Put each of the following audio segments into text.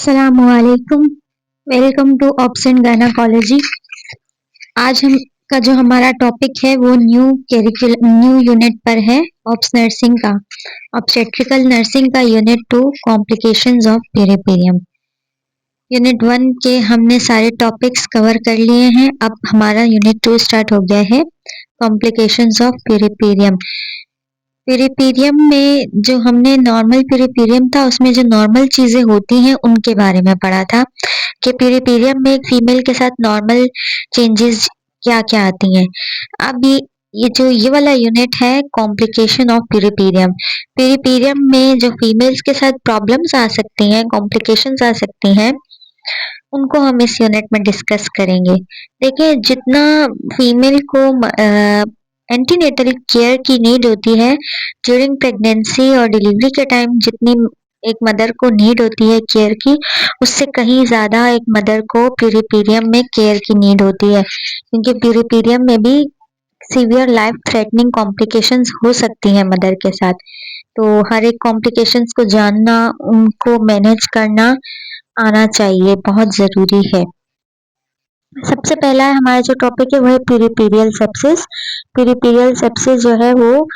अस्सलामुअलैकुम। Welcome to option gynaecology. आज हम का जो हमारा टॉपिक है वो न्यू यूनिट पर है, ऑप्स नर्सिंग का, ऑब्स्टेट्रिकल नर्सिंग का यूनिट 2, कॉम्प्लिकेशंस ऑफ पेरिपेरियम। यूनिट 1 के हमने सारे टॉपिक्स कवर कर लिए हैं। अब हमारा यूनिट 2 स्टार्ट हो गया है, कॉम्प्लिकेशंस ऑफ पेरिपेरियम। पेरिपेरियम में जो हमने नॉर्मल पेरिपेरियम था उसमें जो नॉर्मल चीजें होती हैं उनके बारे में पढ़ा था कि पेरिपेरियम में एक फीमेल के साथ नॉर्मल चेंजेस क्या क्या आती हैं। अब ये वाला यूनिट है कॉम्प्लिकेशन ऑफ पेरिपेरियम। पेरिपेरियम में जो फीमेल्स के साथ प्रॉब्लम्स आ सकती हैं, कॉम्प्लिकेशंस आ सकती हैं, उनको हम इस यूनिट में डिस्कस करेंगे। देखिए, जितना फीमेल को एंटीनेटल केयर की नीड होती है ड्यूरिंग प्रेगनेंसी और डिलीवरी के टाइम, जितनी एक मदर को नीड होती है केयर की, उससे कहीं ज्यादा एक मदर को पेरिपेरियम में केयर की नीड होती है, क्योंकि पेरिपेरियम में भी सीवियर लाइफ थ्रेटनिंग कॉम्प्लिकेशंस हो सकती हैं मदर के साथ। तो हर एक कॉम्प्लिकेशंस को जानना, उनको मैनेज करना आना चाहिए, बहुत जरूरी है। सबसे पहला हमारा जो टॉपिक है वो है पेरिपेरियल सेप्सिस। पेरिपेरियल सेप्सिस जो है वो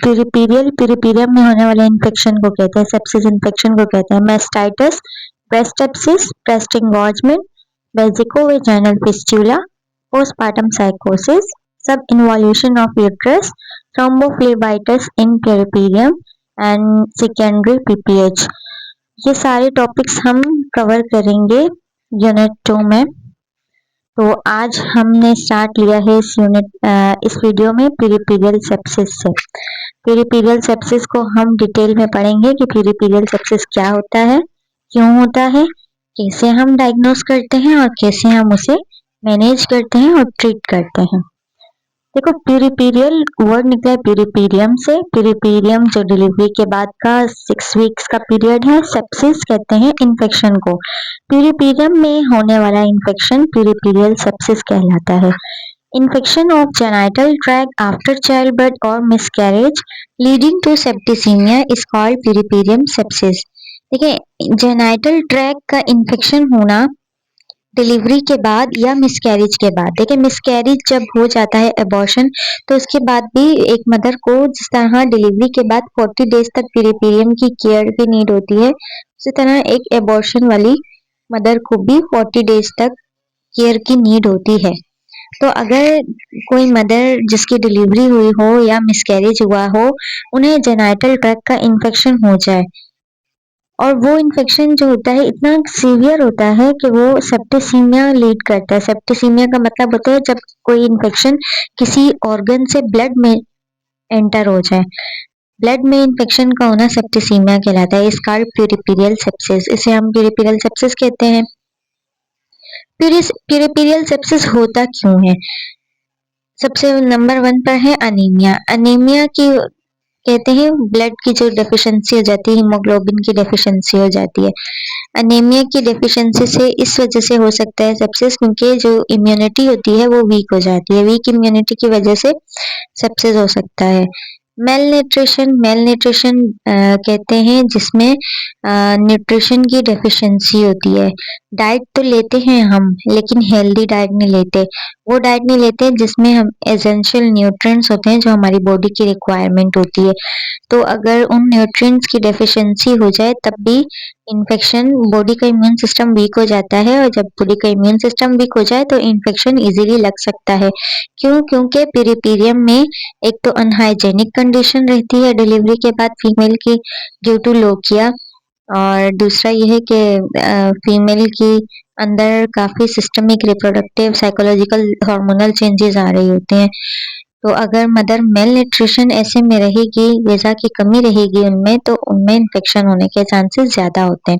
पेरिपेरियम में होने वाले इन्फेक्शन को कहते हैं, सेप्सिस इन्फेक्शन को कहते हैं। Mastitis, breast sepsis, breast engorgement, vesicovaginal fistula, postpartum साइकोसिस, subinvolution of uterus, thrombophlebitis in puerperium and secondary PPH. ये सारे टॉपिक्स हम कवर करेंगे यूनिट 2 में। तो आज हमने स्टार्ट लिया है इस वीडियो में पेरिपेरियल सेप्सिस से। पेरिपेरियल सेप्सिस को हम डिटेल में पढ़ेंगे कि पेरिपेरियल सेप्सिस क्या होता है, क्यों होता है, कैसे हम डायग्नोस करते हैं और कैसे हम उसे मैनेज करते हैं और ट्रीट करते हैं। देखो, पेरिपेरियल वर्ड निकला है पेरिपेरियम से। पेरिपेरियम जो डिलीवरी के बाद का 6 वीक्स का पीरियड है। सेप्सिस कहते हैं इन्फेक्शन को। पेरिपेरियम में होने वाला इन्फेक्शन पेरिपेरियल सेप्सिस कहलाता है। Infection of genital tract after childbirth और miscarriage leading to septicaemia is called puerperium sepsis. देखिए, जेनाइटल ट्रैक्ट का इन्फेक्शन होना डिलीवरी के बाद या मिसकैरेज के बाद। देखिए, मिसकैरेज जब हो जाता है एबॉर्शन, तो उसके बाद भी एक मदर को जिस तरह डिलीवरी के बाद 40 डेज तक पेरिपेरियम की केयर की नीड होती है, उसी तरह एक एबॉर्शन वाली मदर को भी 40 डेज तक केयर की नीड होती है। तो अगर कोई मदर जिसकी डिलीवरी हुई हो या मिसकैरेज हुआ हो, उन्हें जेनाइटल ट्रैक्ट का इन्फेक्शन हो जाए और वो इन्फेक्शन जो होता है इतना सीवियर होता है कि वो सेप्टिसीमिया लीड करता है। सेप्टिसीमिया का मतलब होता है जब कोई इन्फेक्शन किसी ऑर्गन से ब्लड में एंटर हो जाए। ब्लड में इन्फेक्शन का होना सेप्टिसीमिया कहलाता है। इसका पेरिपेरियल सेप्सिस, इसे हम पेरिपेरियल सेप्सिस कहते हैं। पेरिपेरियल सेप्सिस होता क्यों है? सबसे नंबर 1 पर है अनीमिया। अनीमिया की कहते हैं ब्लड की जो डेफिशिएंसी हो जाती है, हीमोग्लोबिन की डेफिशिएंसी हो जाती है। अनीमिया की डेफिशिएंसी से इस वजह से हो सकता है सेप्सिस, क्योंकि जो इम्यूनिटी होती है वो वीक हो जाती है। वीक इम्यूनिटी की वजह से सेप्सिस हो सकता है। मेलन्यूट्रिशन कहते हैं जिसमें न्यूट्रिशन की डेफिशिएंसी होती है। डाइट तो लेते हैं हम, लेकिन हेल्दी डाइट नहीं लेते। वो डाइट नहीं लेते जिसमें हम एसेंशियल न्यूट्रिएंट्स होते हैं जो हमारी बॉडी की रिक्वायरमेंट होती है। तो अगर उन न्यूट्रिएंट्स की डेफिशिएंसी हो जाए तब भी इन्फेक्शन, बॉडी का इम्यून सिस्टम वीक हो जाता है, और जब बॉडी का इम्यून सिस्टम वीक हो जाए तो इन्फेक्शन इजीली लग सकता है। क्यों? क्योंकि पेरिपेरियम में एक तो अनहाइजेनिक कंडीशन रहती है डिलीवरी के बाद फीमेल की ड्यू टू लोकिया, और दूसरा यह है कि फीमेल की अंदर काफी systemic, reproductive, psychological, hormonal changes आ रही होते हैं। तो अगर मदर मेल न्यूट्रिशन ऐसे में रहेगी, ग़िज़ा की कमी रहेगी उनमें, तो उनमें इन्फेक्शन होने के चांसेस ज़्यादा होते हैं।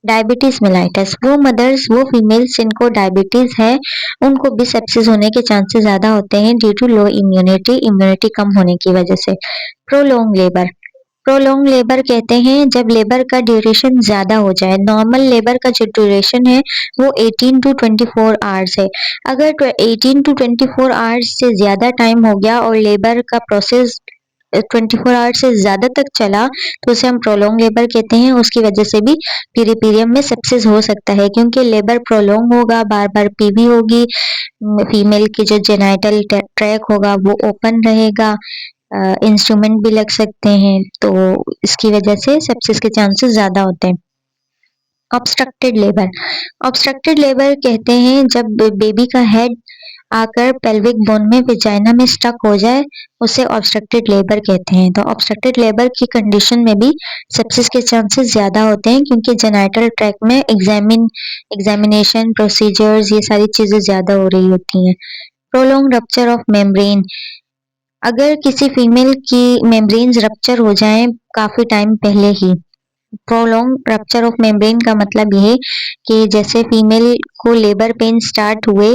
डायबिटीज मेलाइटस, वो मदर्स, वो फीमेल्स जिनको डायबिटीज है, उनको भी सेप्सिस होने के चांसेस ज़्यादा होते हैं ड्यू टू लो इम्यूनिटी कम होने की वजह से। प्रोलॉन्ग लेबर कहते हैं जब लेबर का ड्यूरेशन ज़्यादा हो जाए। नॉर्मल लेबर का जो ड्यूरेशन है वो 18 to 24 आवर्स है। अगर 18 to 24 आवर्स से ज़्यादा टाइम हो गया और लेबर का प्रोसेस 24 आवर्स से ज़्यादा तक चला तो उसे हम प्रोलॉन्ग लेबर कहते हैं। उसकी वजह से भी पीरियड में सेप्सिस हो सकता है, क्योंकि लेबर प्रोलॉन्ग होगा, बार बार पीवी होगी, फीमेल की जो जेनाइटल ट्रैक होगा वो ओपन रहेगा, इंस्ट्रूमेंट भी लग सकते हैं, तो इसकी वजह से सेप्सिस के चांसेस ज़्यादा होते हैं। ऑब्स्ट्रक्टेड लेबर, ऑब्स्ट्रक्टेड लेबर कहते हैं जब बेबी का हेड आकर पेल्विक बोन में विजाइना में स्टक हो जाए, उसे ऑब्स्ट्रक्टेड लेबर कहते हैं। तो ऑब्स्ट्रक्टेड लेबर की कंडीशन में भी सेप्सिस के चांसेस ज़्यादा होते हैं, क्योंकि जेनाइटल ट्रैक में एग्जामिनेशन प्रोसीजर्स ये सारी चीज़ें ज़्यादा हो रही होती हैं। प्रोलॉन्ग रप्चर ऑफ मेम्ब्रेन, अगर किसी फीमेल की मेम्ब्रेन्स रप्चर हो जाएं काफ़ी टाइम पहले ही, प्रोलॉन्ग रप्चर ऑफ मेम्ब्रेन का मतलब ये कि जैसे फीमेल को लेबर पेन स्टार्ट हुए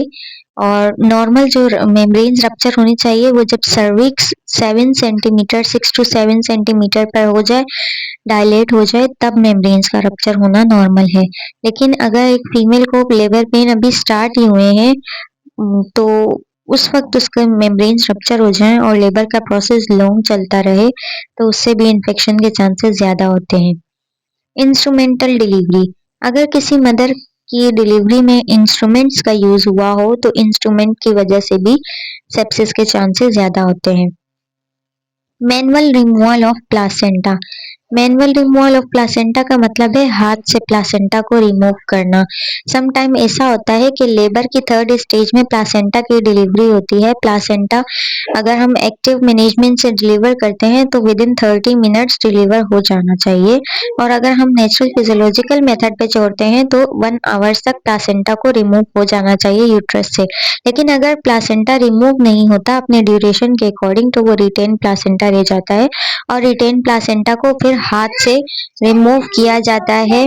और नॉर्मल जो मेम्ब्रेन्स रप्चर होनी चाहिए वो जब सर्विक्स 7 सेंटीमीटर 6 to 7 सेंटीमीटर पर हो जाए, डायलेट हो जाए, तब मेम्ब्रेन्स का रप्चर होना नॉर्मल है। लेकिन अगर एक फीमेल को लेबर पेन अभी स्टार्ट ही हुए हैं तो उस वक्त उसके मेम्ब्रेन्स रप्चर हो जाएं और लेबर का प्रोसेस लॉन्ग चलता रहे तो उससे भी इन्फेक्शन के चांसेस ज़्यादा होते हैं। इंस्ट्रूमेंटल डिलीवरी, अगर किसी मदर की डिलीवरी में इंस्ट्रूमेंट्स का यूज हुआ हो तो इंस्ट्रूमेंट की वजह से भी सेप्सिस के चांसेस ज़्यादा होते हैं। Manual removal of placenta, manual removal of placenta का मतलब है हाथ से प्लासेंटा को रिमूव करना। सम टाइम ऐसा होता है कि लेबर की 3rd स्टेज में प्लासेंटा की डिलीवरी होती है। प्लासेंटा अगर हम एक्टिव मैनेजमेंट से डिलीवर करते हैं तो विद इन 30 मिनट्स डिलीवर हो जाना चाहिए, और अगर हम नेचुरल फिजियोलॉजिकल मेथड पे छोड़ते हैं तो 1 आवर्स तक प्लासेंटा को रिमूव हो जाना चाहिए यूट्रस से। लेकिन अगर प्लासेंटा रिमूव नहीं होता अपने ड्यूरेशन के अकॉर्डिंग तो वो रिटेन प्लासेंटा रह जाता है, और रिटेन प्लासेंटा को फिर हाथ से रिमूव किया जाता है।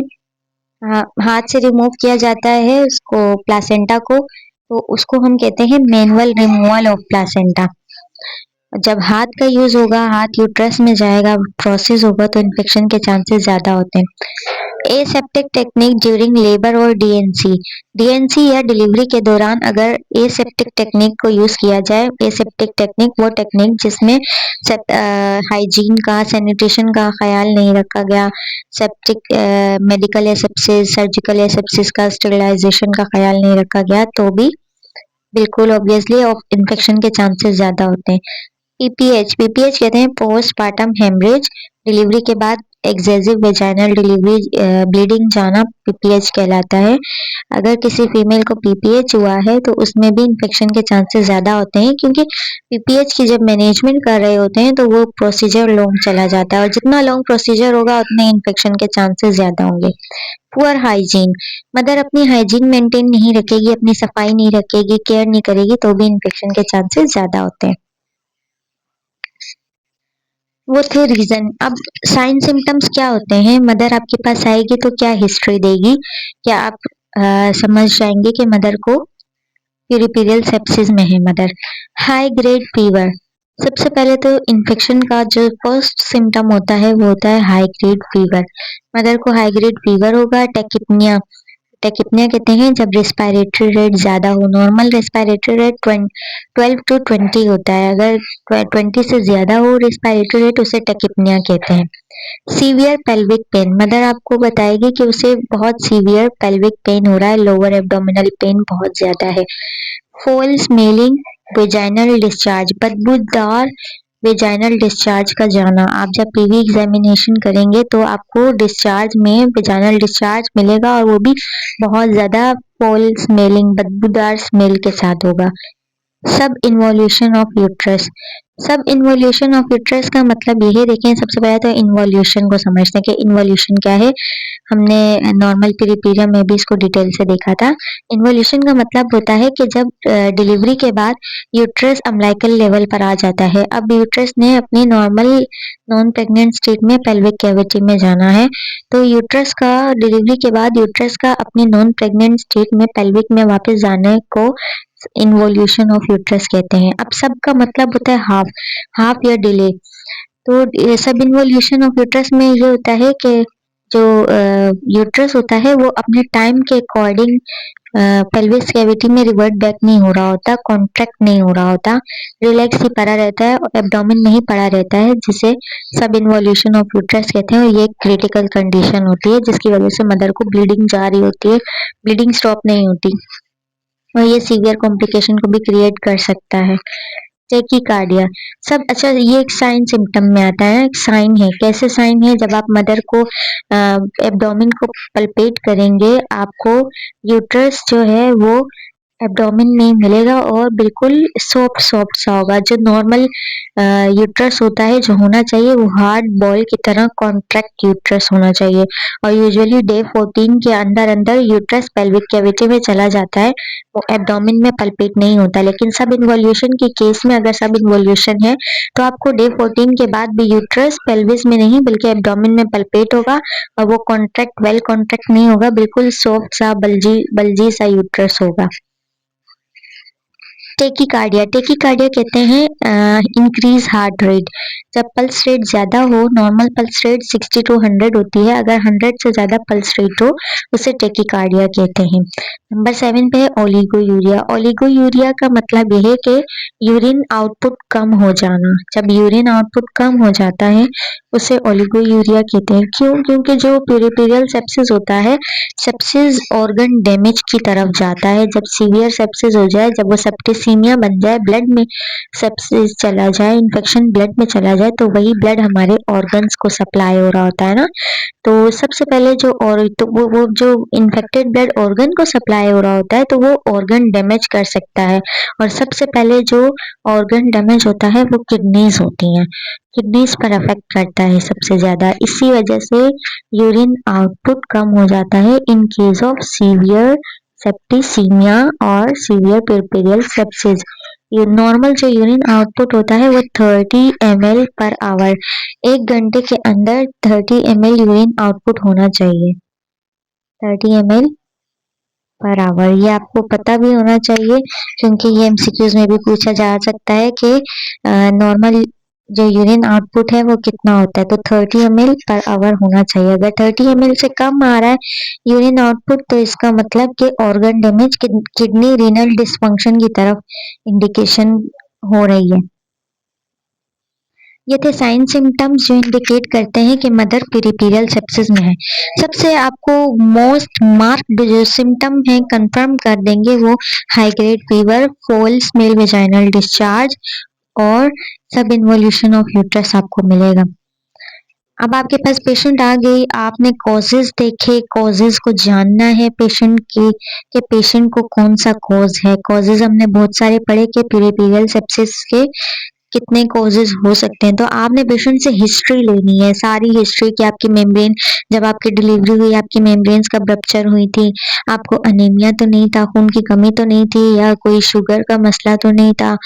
हाथ से रिमूव किया जाता है उसको, प्लासेंटा को, तो उसको हम कहते हैं मैनुअल रिमूवल ऑफ प्लासेंटा। जब हाथ का यूज होगा, हाथ यूट्रस में जाएगा, प्रोसेस होगा तो इन्फेक्शन के चांसेस ज्यादा होते हैं। एसेप्टिक टेक्निक ड्यूरिंग लेबर और डीएनसी, डीएनसी या डिलीवरी के दौरान अगर एसेप्टिक टेक्निक को यूज किया जाए, एसेप्टिक टेक्निक वो टेक्निक जिसमें हाइजीन का, सैनिटेशन का ख्याल नहीं रखा गया, septic medical asepsis, surgical asepsis का, स्टेरिलाइजेशन का ख्याल नहीं रखा गया, तो भी बिल्कुल ऑब्वियसली इन्फेक्शन के चांसेस ज्यादा होते हैं। पीपीएच, पीपीएच कहते हैं पोस्टपार्टम हेमरेज, डिलीवरी के बाद एक्सेसिव वेजाइनल डिलीवरी ब्लीडिंग जाना पीपीएच कहलाता है। अगर किसी फीमेल को पीपीएच हुआ है तो उसमें भी इन्फेक्शन के चांसेस ज़्यादा होते हैं, क्योंकि पीपीएच की जब मैनेजमेंट कर रहे होते हैं तो वो प्रोसीजर लॉन्ग चला जाता है, और जितना लॉन्ग प्रोसीजर होगा उतने इन्फेक्शन के चांसेस ज़्यादा होंगे। पुअर हाइजीन, मदर अपनी हाइजीन मेंटेन नहीं रखेगी, अपनी सफाई नहीं रखेगी, केयर नहीं करेगी तो भी इन्फेक्शन के चांसेस ज़्यादा होते हैं। वो थे रीजन। अब साइन सिम्टम्स क्या होते हैं, मदर आपके पास आएगी तो क्या हिस्ट्री देगी, क्या आप समझ जाएंगे कि मदर को यूरिपीरियल सेप्सिस में है मदर। हाई ग्रेड फीवर, सबसे पहले तो इन्फेक्शन का जो फर्स्ट सिम्टम होता है वो होता है हाई ग्रेड फीवर। मदर को हाई ग्रेड फीवर होगा। टेकिपनिया, टेकिपनिया कहते हैं जब रेस्पिरेटरी रेट ज़्यादा हो, नॉर्मल रेस्पिरेटरी रेट 12 to 20 होता है, अगर 20 से ज़्यादा हो रेस्पिरेटरी रेट उसे टेकिपनिया कहते हैं। सीवियर पेल्विक पेन, मदर आपको बताएगी कि उसे बहुत सीवियर पेल्विक पेन हो रहा है, लोअर एब्डोमिनल पेन बहुत ज़्यादा है। फोल स्मेलिंग वेजाइनल डिस्चार्ज, बदबूदार वेजाइनल डिस्चार्ज का जाना। आप जब पीवी एग्जामिनेशन करेंगे तो आपको डिस्चार्ज में वेजाइनल डिस्चार्ज मिलेगा, और वो भी बहुत ज़्यादा फोल स्मेलिंग बदबूदार स्मेल के साथ होगा। सब इन्वोल्यूशन ऑफ यूट्रस, सब इन्वोल्यूशन ऑफ यूट्रस का मतलब यही देखें, सबसे पहले तो इन्वोल्यूशन को समझते हैं कि इन्वोल्यूशन क्या है। हमने नॉर्मल पीरियड में भी इसको डिटेल से देखा था। इन्वोल्यूशन का मतलब होता है कि जब डिलीवरी के बाद यूट्रस अम्बिलिकल लेवल पर आ जाता है, अब यूट्रस ने अपनी नॉर्मल नॉन प्रेग्नेंट स्टेट में पेल्विक कैविटी में जाना है, तो यूट्रस का डिलीवरी के बाद यूट्रस का अपनी नॉन प्रेग्नेंट स्टेट में पेल्विक में वापस जाने को इन्वोल्यूशन ऑफ यूट्रस कहते हैं। अब सब का मतलब होता है हाफ, हाफ या डिले। तो सब इन्वोल्यूशन ऑफ यूट्रस में ये होता है कि जो यूट्रस होता है वो अपने टाइम के अकॉर्डिंग पेल्विस कैविटी में रिवर्ट बैक नहीं हो रहा होता, कॉन्ट्रैक्ट नहीं हो रहा होता, रिलैक्स ही पड़ा रहता है और एब्डोमेन में ही पड़ा रहता है, जिसे सब इन्वॉल्यूशन ऑफ यूट्रस कहते हैं। और ये एक क्रिटिकल कंडीशन होती है जिसकी वजह से मदर को ब्लीडिंग जा रही होती है, ब्लीडिंग स्टॉप नहीं होती और ये सीवियर कॉम्प्लिकेशन को भी क्रिएट कर सकता है। टेकिकार्डिया सब अच्छा, ये एक साइन सिम्टम में आता है, एक साइन है। कैसे साइन है? जब आप मदर को एब्डोमेन को पल्पेट करेंगे, आपको यूट्रस जो है वो एब्डोमेन में मिलेगा और बिल्कुल सॉफ्ट सॉफ्ट सा होगा। जो नॉर्मल यूट्रस होता है, जो होना चाहिए वो हार्ड बॉल की तरह कॉन्ट्रैक्ट यूट्रस होना चाहिए। और यूजुअली डे 14 के अंदर अंदर यूट्रस पेल्विक कैविटी में चला जाता है, वो एब्डोमेन में पल्पेट नहीं होता। लेकिन सब इन्वॉल्यूशन के केस में अगर सब इन्वॉल्यूशन है तो आपको डे 14 के बाद भी यूट्रस पेल्विस में नहीं बल्कि एब्डोमेन में पल्पेट होगा और वो कॉन्ट्रैक्ट वेल कॉन्ट्रैक्ट नहीं होगा, बिल्कुल सॉफ्ट सा बल्जी बल्जी सा यूट्रस होगा। टेकिकार्डिया कहते हैं इंक्रीज हार्ट रेट। जब पल्स रेट ज्यादा हो, नॉर्मल पल्स रेट 60 to 100 होती है, अगर 100 से ज्यादा पल्स रेट हो उसे टेकिकार्डिया कहते हैं। नंबर 7 पे है ओलिगोयूरिया। ओलिगोयूरिया का मतलब यह है कि यूरिन आउटपुट कम हो जाना। जब यूरिन आउटपुट कम हो जाता है उसे ओलिगोयूरिया कहते हैं। क्यों? क्योंकि जो पेरिफेरल सेप्सिस होता है, सेप्सिस ऑर्गन डैमेज की तरफ जाता है। जब सीवियर सेप्सिस हो जाए, जब वो सेप्टिसीमिया बन जाए, ब्लड में सेप्सिस चला जाए, इन्फेक्शन ब्लड में चला जाए, तो वही ब्लड हमारे ऑर्गन्स को सप्लाई हो रहा होता है ना। तो सबसे पहले जो और तो वो जो इन्फेक्टेड ब्लड ऑर्गन को सप्लाई हो रहा होता है, तो वो ऑर्गन डैमेज कर सकता है। और सबसे पहले जो ऑर्गन डैमेज होता है वो किडनीज होती हैं, किडनीज पर अफेक्ट करता है सबसे ज्यादा। इसी वजह से यूरिन आउटपुट कम हो जाता है in case of severe septicaemia और सीवियर पेरिफेरल सेप्सिस। ये नॉर्मल जो यूरिन आउटपुट होता है वो 30 ml पर आवर, 1 घंटे के अंदर 30 ml यूरिन आउटपुट होना चाहिए, 30 ml पर आवर। ये आपको पता भी होना चाहिए क्योंकि ये एमसीक्यूज में भी पूछा जा सकता है कि नॉर्मल जो यूरिन आउटपुट है वो कितना होता है, तो 30 ml पर आवर होना चाहिए। अगर 30 ml से कम आ रहा है यूरिन आउटपुट तो इसका मतलब कि organ damage, kidney renal dysfunction की तरफ इंडिकेशन हो रही है। ये थे साइन सिम्टम्स जो इंडिकेट करते हैं कि मदर पेरिफेरल सेप्सिस में है। सबसे आपको मोस्ट मार्क्ड जो सिम्टम है कंफर्म कर देंगे वो हाई ग्रेड फीवर, फोल स्मेल, वेजाइनल डिस्चार्ज और सब इन्वोल्यूशन ऑफ यूट्रस आपको मिलेगा। अब आपके पास पेशेंट आ गई, आपने कॉजेज देखे, कॉजेज को जानना है पेशेंट की कि पेशेंट को कौन सा कॉज है। कॉजेज हमने बहुत सारे पढ़े कि पेरिफेरल सेप्सिस के कितने कॉजेज हो सकते हैं। तो आपने पेशेंट से हिस्ट्री लेनी है, सारी हिस्ट्री की आपकी मेम्ब्रेन, जब आपकी डिलीवरी हुई आपकी मेम्ब्रेन्स कब रप्चर हुई थी, आपको अनीमिया तो नहीं था, खून की कमी तो नहीं थी, या कोई शुगर का मसला तो नहीं था,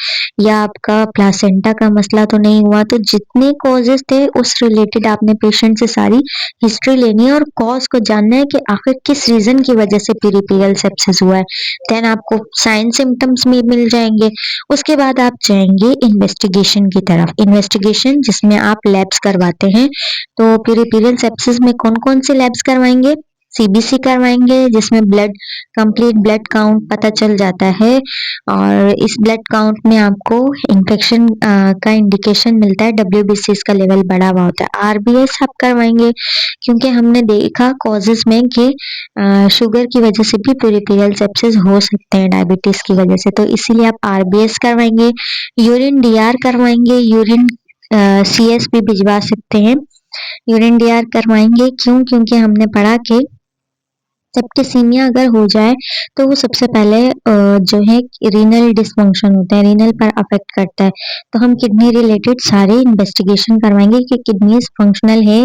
या आपका प्लासेंटा का मसला तो नहीं हुआ। तो जितने कॉजेज थे उस रिलेटेड आपने पेशेंट से सारी हिस्ट्री लेनी है और कॉज को जानना है कि आखिर किस रीजन की वजह से पेरिफेरल सेप्सिस हुआ है। देन आपको साइन सिम्टम्स भी मिल जाएंगे। उसके बाद आप जाएंगे इन्वेस्टिगेशन की तरफ। इन्वेस्टिगेशन जिसमें आप लैब्स करवाते हैं। तो पेरिफेरल सेप्सिस में कौन कौन से लैब्स करवाएंगे? सीबीसी करवाएंगे जिसमें ब्लड, कंप्लीट ब्लड काउंट पता चल जाता है और इस ब्लड काउंट में आपको इन्फेक्शन का इंडिकेशन मिलता है, डब्ल्यूबीसी का लेवल बढ़ा हुआ होता है। आरबीएस आप करवाएंगे क्योंकि हमने देखा कॉजेज में कि शुगर की वजह से भी पेरिफेरल सेप्सिस हो सकते हैं, डायबिटीज की वजह से, तो इसीलिए आप आरबीएस करवाएंगे। यूरिन डीआर करवाएंगे, यूरिन सीएस भी भिजवा सकते हैं। यूरिन डीआर करवाएंगे क्यों? क्योंकि हमने पढ़ा कि सेप्टिसीमिया अगर हो जाए तो वो सबसे पहले जो है रीनल डिसफंक्शन होता है, रीनल पर अफेक्ट करता है। तो हम किडनी रिलेटेड सारे इन्वेस्टिगेशन करवाएंगे कि किडनीज फंक्शनल है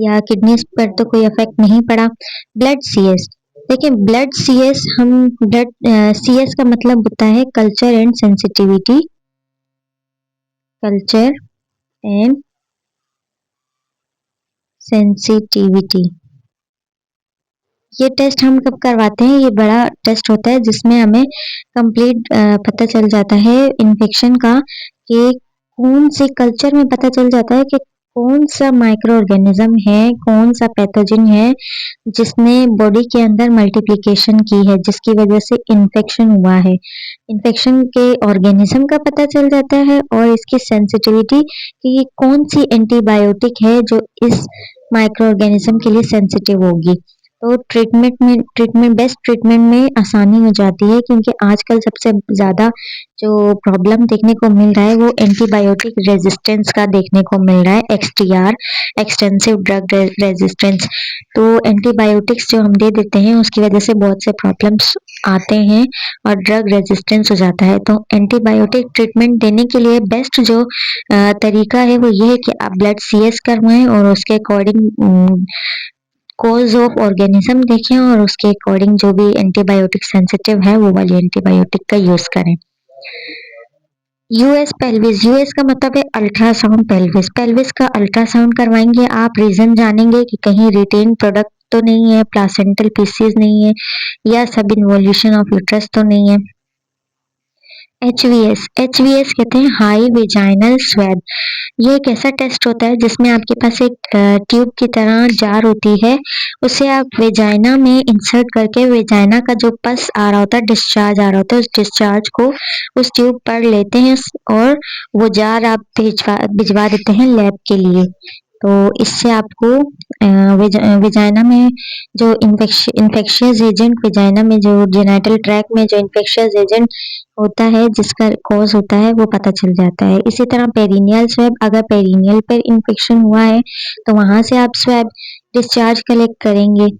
या किडनीज पर तो कोई अफेक्ट नहीं पड़ा। ब्लड सीएस, देखिए ब्लड सीएस, हम ब्लड सीएस का मतलब होता है culture and sensitivity, culture and sensitivity. ये टेस्ट हम कब करवाते हैं? ये बड़ा टेस्ट होता है जिसमें हमें कंप्लीट पता चल जाता है इन्फेक्शन का, कि खून से कल्चर में पता चल जाता है कि कौन सा माइक्रो ऑर्गेनिज्म है, कौन सा पैथोजन है जिसने बॉडी के अंदर मल्टीप्लिकेशन की है, जिसकी वजह से इन्फेक्शन हुआ है। इन्फेक्शन के ऑर्गेनिज्म का पता चल जाता है और इसकी सेंसिटिविटी कि ये कौन सी एंटीबायोटिक है जो इस माइक्रो ऑर्गेनिज्म के लिए सेंसिटिव होगी। तो ट्रीटमेंट बेस्ट ट्रीटमेंट में आसानी हो जाती है, क्योंकि आजकल सबसे ज़्यादा जो प्रॉब्लम देखने को मिल रहा है वो एंटीबायोटिक रेजिस्टेंस का देखने को मिल रहा है, एक्सटीआर, एक्सटेंसिव ड्रग रेजिस्टेंस। तो एंटीबायोटिक्स जो हम दे देते हैं उसकी वजह से बहुत से प्रॉब्लम्स आते हैं और ड्रग रेजिस्टेंस हो जाता है। तो एंटीबायोटिक ट्रीटमेंट देने के लिए बेस्ट जो तरीका है वो ये है कि आप ब्लड सीएस करवाएं और उसके अकॉर्डिंग कोज ऑफ ऑर्गेनिज्म देखें और उसके अकॉर्डिंग जो भी एंटीबायोटिक सेंसिटिव है वो वाली एंटीबायोटिक का यूज करें। यूएस पेल्विस, यूएस का मतलब है अल्ट्रासाउंड पेल्विस। पेल्विस का अल्ट्रासाउंड करवाएंगे आप, रीजन जानेंगे कि कहीं रिटेन प्रोडक्ट तो नहीं है, प्लासेंटल पीसीज नहीं है या सब इन्वोल्यूशन ऑफ यूट्रस तो नहीं है। एचवीएस, एचवीएस कहते हैं हाई वेजाइनल स्वेब। ये एक ऐसा टेस्ट होता है जिसमें आपके पास एक ट्यूब की तरह जार होती है, उसे आप वेजाइना में इंसर्ट करके वेजाइना का जो पस आ रहा होता है, डिस्चार्ज आ रहा होता है, उस डिस्चार्ज को उस ट्यूब पर लेते हैं और वो जार आप भिजवा देते हैं लैब के लिए। तो इससे आपको वेजाइना में जो इन्फेक्शियस एजेंट, वेजाइना में जो जेनाइटल ट्रैक में जो इन्फेक्शियस एजेंट होता है जिसका कॉज होता है वो पता चल जाता है। इसी तरह पेरिनियल स्वेब, अगर पेरिनियल पर इन्फेक्शन हुआ है तो वहां से आप स्वेब डिस्चार्ज कलेक्ट करेंगे।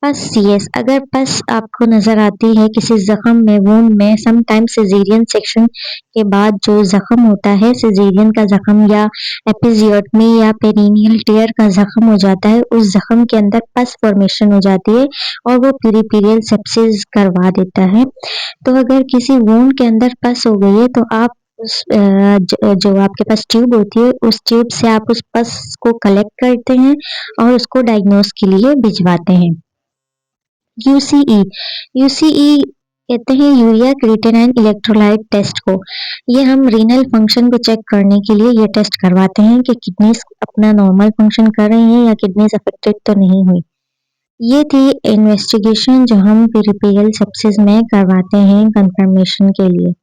पस सीएस, अगर पस आपको नजर आती है किसी जख्म में, वूंड में, समटाइम सिजेरियन सेक्शन के बाद जो जख्म होता है, सिजेरियन का जख्म या एपिजियोटमी या पेरिनियल टियर का जख्म हो जाता है, उस जख्म के अंदर पस फॉर्मेशन हो जाती है और वो पेरिफेरल सेप्सिस करवा देता है। तो अगर किसी वूंड के अंदर पस हो गई है तो आप उस जो आपके पास ट्यूब होती है उस ट्यूब से आप उस पस को कलेक्ट करते हैं और उसको डायग्नोस के लिए भिजवाते हैं। यूसीई, यूसीई कहते हैं यूरिया क्रिएटिनिन इलेक्ट्रोलाइट टेस्ट को। ये हम रीनल फंक्शन को चेक करने के लिए ये टेस्ट करवाते हैं कि किडनीज अपना नॉर्मल फंक्शन कर रही हैं या किडनीज अफेक्टेड तो नहीं हुई। ये थी इन्वेस्टिगेशन जो हम पेरिफेरल सेप्सिस में करवाते हैं कंफर्मेशन के लिए।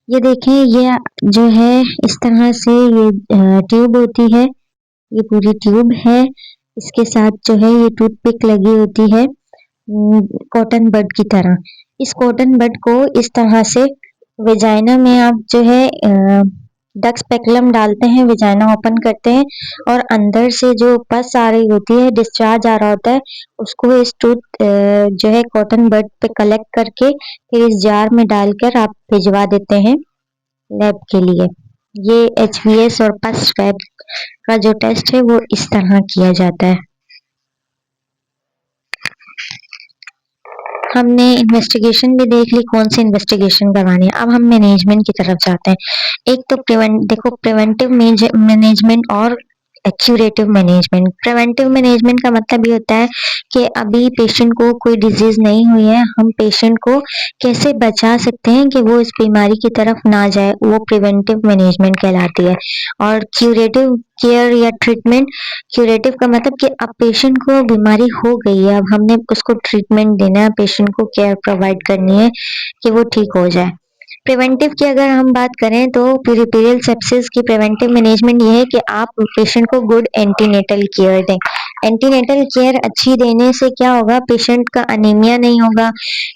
ये देखें, ये जो है इस तरह से ये ट्यूब होती है, ये पूरी ट्यूब है, इसके साथ जो है ये टूथपिक लगी होती है कॉटन बड की तरह। इस कॉटन बड को इस तरह से वेजाइना में आप जो है डक्स पेकुलम डालते हैं, वेजाइना ओपन करते हैं और अंदर से जो पस आ रही होती है, डिस्चार्ज आ रहा होता है, उसको इस टूथ जो है कॉटन बड पे कलेक्ट करके फिर इस जार में डालकर आप भिजवा देते हैं लैब के लिए। ये एचवीएस और पस स्वैब का जो टेस्ट है वो इस तरह किया जाता है। हमने इन्वेस्टिगेशन भी देख ली, कौन सी इन्वेस्टिगेशन करवानी है। अब हम मैनेजमेंट की तरफ जाते हैं। एक तो प्रिवेंटिव मैनेजमेंट और क्यूरेटिव मैनेजमेंट। प्रिवेंटिव मैनेजमेंट का मतलब ये होता है कि अभी पेशेंट को कोई डिजीज नहीं हुई है, हम पेशेंट को कैसे बचा सकते हैं कि वो इस बीमारी की तरफ ना जाए, वो प्रिवेंटिव मैनेजमेंट कहलाती है। और क्यूरेटिव केयर या ट्रीटमेंट, क्यूरेटिव का मतलब कि अब पेशेंट को बीमारी हो गई है, अब हमने उसको ट्रीटमेंट देना है, पेशेंट को केयर प्रोवाइड करनी है कि वो ठीक हो जाए। प्रिवेंटिव की अगर हम बात करें तो पेरिफेरल सेप्सिस की प्रिवेंटिव मैनेजमेंट ये है कि आप पेशेंट को गुड एंटीनेटल केयर दें। एंटीनेटल केयर अच्छी देने से क्या होगा, पेशेंट का अनीमिया नहीं होगा,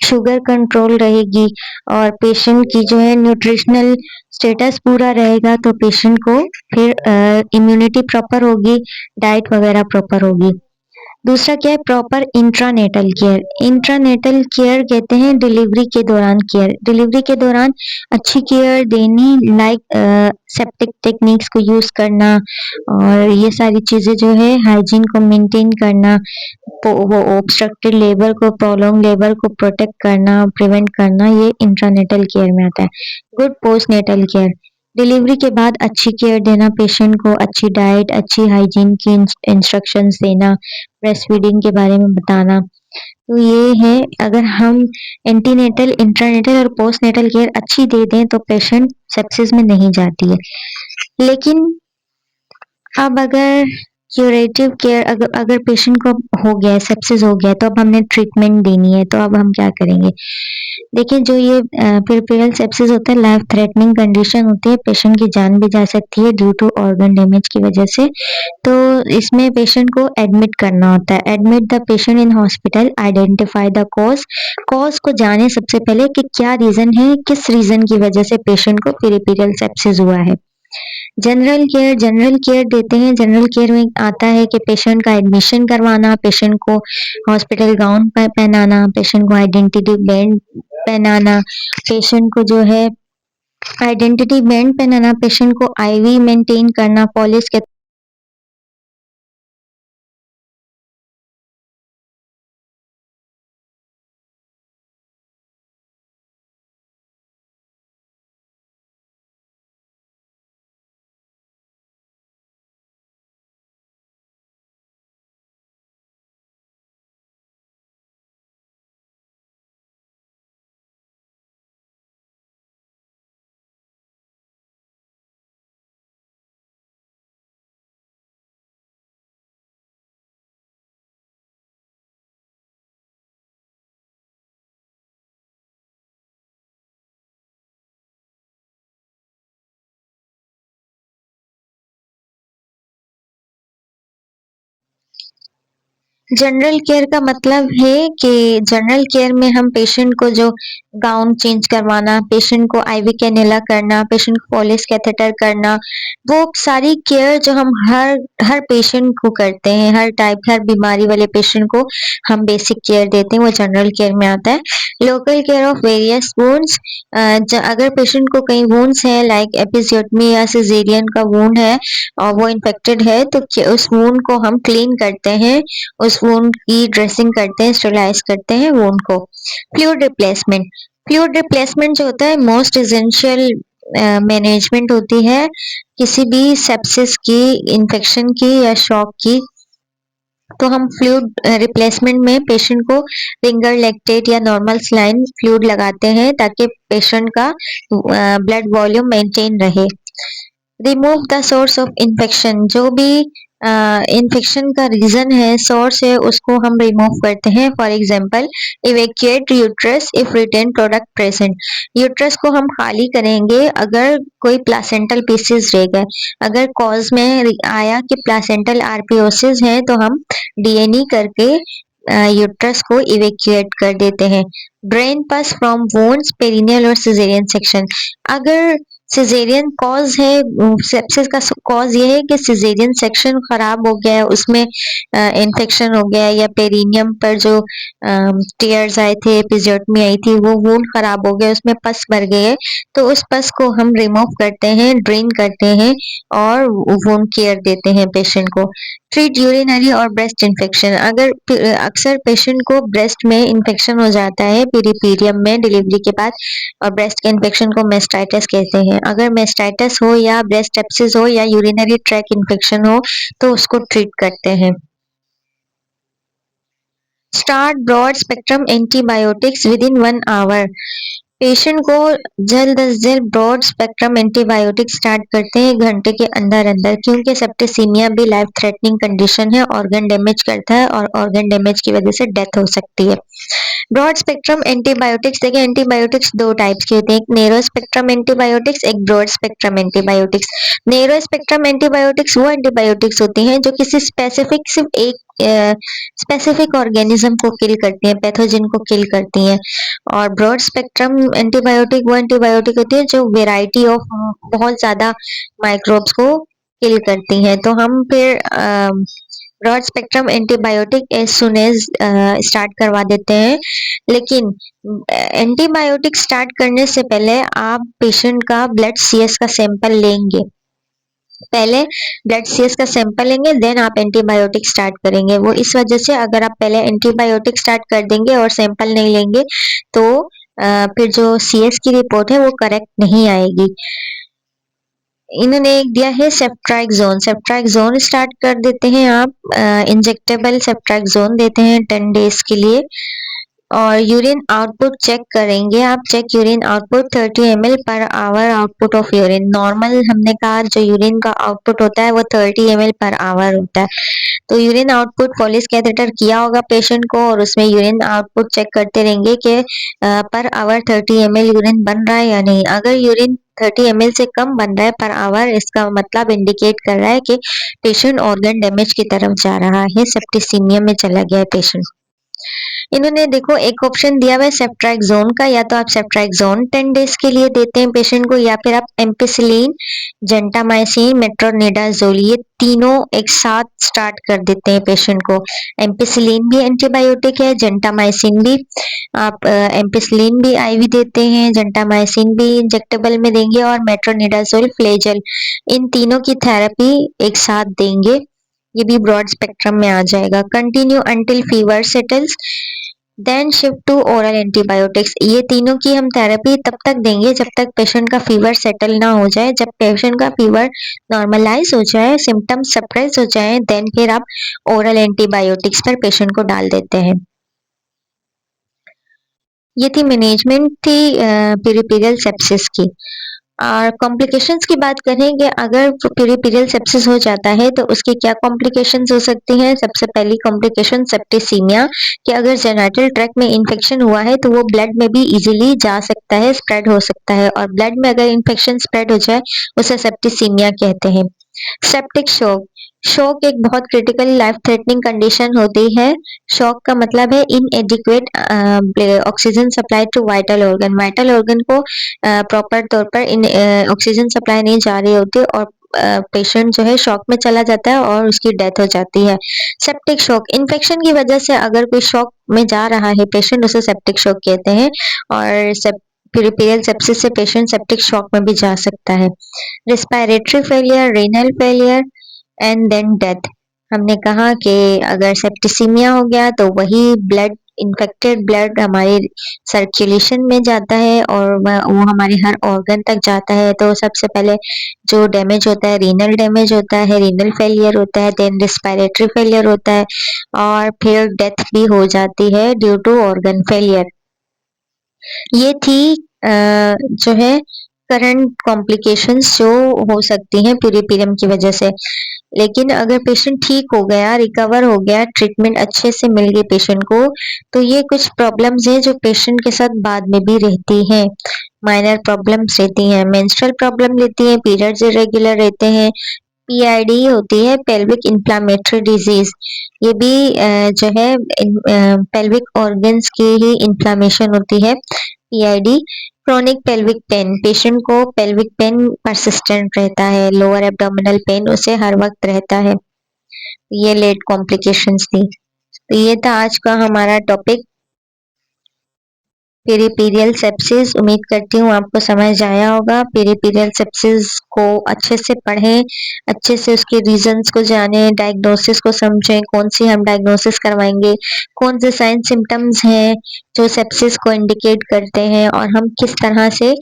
शुगर कंट्रोल रहेगी और पेशेंट की जो है न्यूट्रिशनल स्टेटस पूरा रहेगा, तो पेशेंट को फिर इम्यूनिटी प्रॉपर होगी, डाइट वगैरह प्रॉपर होगी। दूसरा क्या है, proper intranatal care. Intranatal care कहते हैं डिलीवरी के दौरान केयर। डिलीवरी के दौरान अच्छी केयर देनी, लाइक सेप्टिक टेक्निक्स को यूज करना और ये सारी चीजें जो है हाइजीन को मेंटेन करना, वो ऑब्स्ट्रक्टेड लेबर को, प्रोलॉन्ग लेबर को प्रोटेक्ट करना, प्रिवेंट करना, ये इंट्रानेटल केयर में आता है। गुड पोस्टनेटल केयर, डिलीवरी के बाद अच्छी केयर देना, पेशेंट को अच्छी डाइट, अच्छी हाइजीन की इंस्ट्रक्शंस देना, ब्रेस्ट फीडिंग के बारे में बताना। तो ये है, अगर हम एंटीनेटल, इंट्रानेटल और पोस्टनेटल केयर अच्छी दे दें तो पेशेंट सेप्सिस में नहीं जाती है। लेकिन अब अगर क्यूरेटिव केयर अगर पेशेंट को हो गया है, सेप्सिस हो गया है, तो अब हमने ट्रीटमेंट देनी है, तो अब हम क्या करेंगे? देखिए, जो ये पेरिफेरल सेप्सिस होता है, लाइफ थ्रेटनिंग कंडीशन होती है, पेशेंट की जान भी जा सकती है ड्यू टू ऑर्गन डैमेज की वजह से। तो इसमें पेशेंट को एडमिट करना होता है। Admit the patient in hospital, identify the cause. Cause को जाने सबसे पहले कि क्या रीजन है, किस रीजन की वजह से पेशेंट को पेरिफेरल सेप्सिस हुआ है। जनरल केयर देते हैं। जनरल केयर में आता है कि पेशेंट का एडमिशन करवाना, पेशेंट को हॉस्पिटल गाउन पहनाना, पेशेंट को आइडेंटिटी बैंड पहनाना, पेशेंट को जो है आइडेंटिटी बैंड पहनाना, पेशेंट को आईवी मेंटेन करना, पॉलिश के जनरल केयर का मतलब है कि जनरल केयर में हम पेशेंट को जो गाउन चेंज करवाना, पेशेंट को आईवी कैनुला करना, पेशेंट को पॉलिश कैथेटर करना, वो सारी केयर जो हम हर हर पेशेंट को करते हैं, हर बीमारी वाले पेशेंट को हम बेसिक केयर देते हैं, वो जनरल केयर में आता है। Local care of various wounds, अगर पेशेंट को कहीं वुंड्स है लाइक एपिजियोटमी या सिजेरियन का वुंड है और वो इन्फेक्टेड है, तो उस वुंड को हम क्लीन करते हैं, उस वुंड की ड्रेसिंग करते हैं, स्टेरिलाइज करते हैं वुंड को। फ्लूइड रिप्लेसमेंट जो होता है मोस्ट एसेंशियल मैनेजमेंट होती है किसी भी सेप्सिस की, इन्फेक्शन की या शॉक की। तो हम फ्लूइड रिप्लेसमेंट में पेशेंट को फिंगर लैक्टेट या नॉर्मल सलाइन फ्लूइड लगाते हैं ताकि पेशेंट का ब्लड वॉल्यूम मेंटेन रहे। Remove the source of infection, जो भी इन्फेक्शन का रीजन है, सोर्स है, उसको हम रिमूव करते हैं। For example, evacuate uterus if retain product present. Uterus को हम खाली करेंगे अगर कोई प्लासेंटल पीसेस रह गए। अगर कॉज में आया कि प्लासेंटल आरपीओसिस है, तो हम डीएनई करके यूट्रस को इवेक्यूएट कर देते हैं। ड्रेन पस फ्रॉम वोन्स, पेरिनियल और सिजेरियन सेक्शन। अगर सिजेरियन कॉज है, सेप्सिस का कॉज ये है कि सिजेरियन सेक्शन खराब हो गया है, उसमें इन्फेक्शन हो गया है, या पेरिनियम पर जो टीयर्स आए थे, एपिजियोटमी आई थी, वो वुंड खराब हो गया, उसमें पस भर गए है, तो उस पस को हम रिमूव करते हैं, ड्रेन करते हैं और वुंड केयर देते हैं पेशेंट को। ट्रीट यूरिनरी और ब्रेस्ट इन्फेक्शन। अगर अक्सर पेशेंट को ब्रेस्ट में इन्फेक्शन हो जाता है पीरियड में डिलीवरी के बाद, और ब्रेस्ट के इन्फेक्शन को मेस्टाइटिस कहते हैं। अगर मेस्टाइटिस हो या ब्रेस्ट एब्सिस हो या यूरिनरी ट्रैक इन्फेक्शन हो, तो उसको ट्रीट करते हैं। Start broad spectrum antibiotics within 1 hour. Patient को जल्द अज जल्द ब्रॉड स्पेक्ट्रम एंटीबायोटिक स्टार्ट करते हैं 1 घंटे के अंदर अंदर, क्योंकि सेप्टिसीमिया भी लाइफ थ्रेटनिंग कंडीशन है, ऑर्गन डैमेज करता है और ऑर्गन डैमेज की वजह से डेथ हो सकती है। ब्रॉड स्पेक्ट्रम एंटीबायोटिक्स, देखिए एंटीबायोटिक्स 2 टाइप्स के होते हैं, एक नेरो स्पेक्ट्रम एंटीबायोटिक्स, एक broad spectrum antibiotics. Narrow spectrum antibiotics वो एंटीबायोटिक्स होती हैं जो किसी स्पेसिफिक, सिर्फ एक स्पेसिफिक ऑर्गेनिज्म को किल करती हैं, पैथोजन को किल करती हैं। और ब्रॉड स्पेक्ट्रम एंटीबायोटिक वो एंटीबायोटिक होती है जो वेराइटी ऑफ बहुत ज्यादा माइक्रोब्स को किल करती हैं। तो हम फिर broad spectrum antibiotic as soon as start करवा देते हैं। लेकिन एंटीबायोटिक स्टार्ट करने से पहले आप पेशेंट का ब्लड सीएस का सैंपल लेंगे। पहले ब्लड सीएस का सैंपल लेंगे, देन आप एंटीबायोटिक स्टार्ट करेंगे। वो इस वजह से अगर आप पहले एंटीबायोटिक स्टार्ट कर देंगे और सैंपल नहीं लेंगे, तो फिर जो सीएस की रिपोर्ट है वो करेक्ट नहीं आएगी। इन्होंने एक दिया है सेफ्ट्राइक्सोन। सेफ्ट्राइक्सोन स्टार्ट कर देते हैं आप, इंजेक्टेबल सेफ्ट्राइक्सोन देते हैं 10 डेज के लिए। और यूरिन आउटपुट चेक करेंगे आप। Check urine output 30 ml per hour output of urine. Normal हमने कहा जो यूरिन का आउटपुट होता है वो 30 ml पर आवर होता है। तो यूरिन आउटपुट पॉलिश कैथेटर किया होगा पेशेंट को और उसमें यूरिन आउटपुट चेक करते रहेंगे कि पर आवर 30 ml यूरिन बन रहा है या नहीं। अगर यूरिन 30 ml से कम बन रहा है पर आवर, इसका मतलब इंडिकेट कर रहा है कि पेशेंट ऑर्गन डैमेज की तरफ जा रहा है, सेप्टिसीमिया में चला गया है पेशेंट। इन्होंने देखो एक ऑप्शन दिया हुआ है सेफ्ट्राक्सोन का, या तो आप सेफ्ट्राक्सोन 10 डेज के लिए देते हैं पेशेंट को, या फिर आप एम्पिसिलिन, जेंटामाइसिन, मेट्रोनिडाजोल, ये तीनों एक साथ स्टार्ट कर देते हैं पेशेंट को। एम्पिसिलिन भी एंटीबायोटिक है, जेंटामाइसिन भी। आप एम्पिसिलिन भी आईवी देते हैं, जेंटामाइसिन भी इंजेक्टेबल में देंगे और मेट्रोनिडाजोल फ्लेजल, इन तीनों की थेरेपी एक साथ देंगे। ये भी ब्रॉड स्पेक्ट्रम में आ जाएगा। Continue until fever settles, then shift to oral antibiotics. ये तीनों की हम थेरेपी तब तक देंगे जब तक पेशेंट का फीवर सेटल ना हो जाए। जब पेशेंट का फीवर नॉर्मलाइज हो जाए, सिम्टम्स सप्रेस हो जाए, देन फिर आप ओरल एंटीबायोटिक्स पर पेशेंट को डाल देते हैं। ये थी मैनेजमेंट थी पेरिफेरल सेप्सिस की। और कॉम्प्लिकेशंस की बात करें कि अगर पेरिफेरल सेप्सिस हो जाता है तो उसकी क्या कॉम्प्लिकेशंस हो सकती हैं। सबसे पहली कॉम्प्लिकेशन सेप्टिसीमिया, कि अगर जेनिटल ट्रैक्ट में इन्फेक्शन हुआ है तो वो ब्लड में भी इजीली जा सकता है, स्प्रेड हो सकता है, और ब्लड में अगर इन्फेक्शन स्प्रेड हो जाए उसे सेप्टिसीमिया कहते हैं। सेप्टिक शॉक, शॉक एक बहुत क्रिटिकल लाइफ थ्रेटनिंग कंडीशन होती है। शॉक का मतलब है inadequate oxygen supply to vital organ. Vital organ को प्रॉपर तौर पर इन ऑक्सीजन सप्लाई नहीं जा रही होती और पेशेंट जो है शॉक में चला जाता है और उसकी डेथ हो जाती है। सेप्टिक शॉक, इन्फेक्शन की वजह से अगर कोई शॉक में जा रहा है पेशेंट, उसे सेप्टिक शॉक कहते हैं। और पेरिफेरल सेप्सिस से पेशेंट सेप्टिक शॉक में भी जा सकता है। Respiratory failure, renal failure and then death. हमने कहा कि अगर सेप्टिसीमिया हो गया तो वही ब्लड, इन्फेक्टेड ब्लड हमारे सर्कुलेशन में जाता है और वो हमारे हर ऑर्गन तक जाता है। तो सबसे पहले जो डैमेज होता है, रीनल डैमेज होता है, रीनल फेलियर होता है, देन रिस्पायरेटरी फेलियर होता है और फिर डेथ भी हो जाती है ड्यू टू ऑर्गन फेलियर। ये थी जो है करंट कॉम्प्लिकेशंस जो हो सकती हैं पेरिफेरम की वजह से। लेकिन अगर पेशेंट ठीक हो गया, रिकवर हो गया, ट्रीटमेंट अच्छे से मिल गई पेशेंट को, तो ये कुछ प्रॉब्लम्स हैं जो पेशेंट के साथ बाद में भी रहती हैं। माइनर प्रॉब्लम्स रहती हैं, मेंस्ट्रुअल प्रॉब्लम रहती हैं, पीरियड्स इरेगुलर रहते हैं, पीआईडी होती है, पेल्विक इन्फ्लामेटरी डिजीज। ये भी जो है पेल्विक ऑर्गन्स की ही इन्फ्लामेशन होती है, PID. Chronic pelvic pain, patient को पेल्विक पेन परसिस्टेंट रहता है, लोअर एब्डोमिनल पेन उसे हर वक्त रहता है। ये लेट कॉम्प्लिकेशंस थी। तो ये था आज का हमारा टॉपिक, पेरिफेरल सेप्सिस। उम्मीद करती हूँ आपको समझ आया होगा। पेरिफेरल सेप्सिस को अच्छे से पढ़ें, अच्छे से उसके रीजंस को जानें, डायग्नोसिस को समझें, कौन सी हम डायग्नोसिस करवाएंगे, कौन से साइन सिम्टम्स हैं जो सेप्सिस को इंडिकेट करते हैं, और हम किस तरह से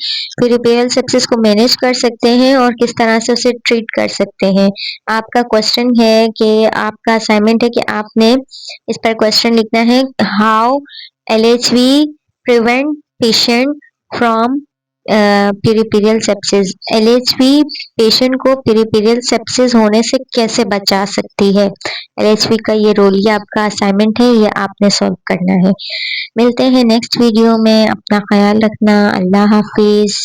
पेरिफेरल सेप्सिस को मैनेज कर सकते हैं और किस तरह से उसे ट्रीट कर सकते हैं। आपका क्वेश्चन है कि आपका असाइनमेंट है कि आपने इस पर क्वेश्चन लिखना है, how LHV prevent patient from peripheral sepsis. LHV patient को पेरिफेरल सेप्सिस होने से कैसे बचा सकती है, LHV का ये रोल, ये आपका असाइनमेंट है, ये आपने सॉल्व करना है। मिलते हैं नेक्स्ट वीडियो में, अपना ख्याल रखना, अल्लाह हाफिज।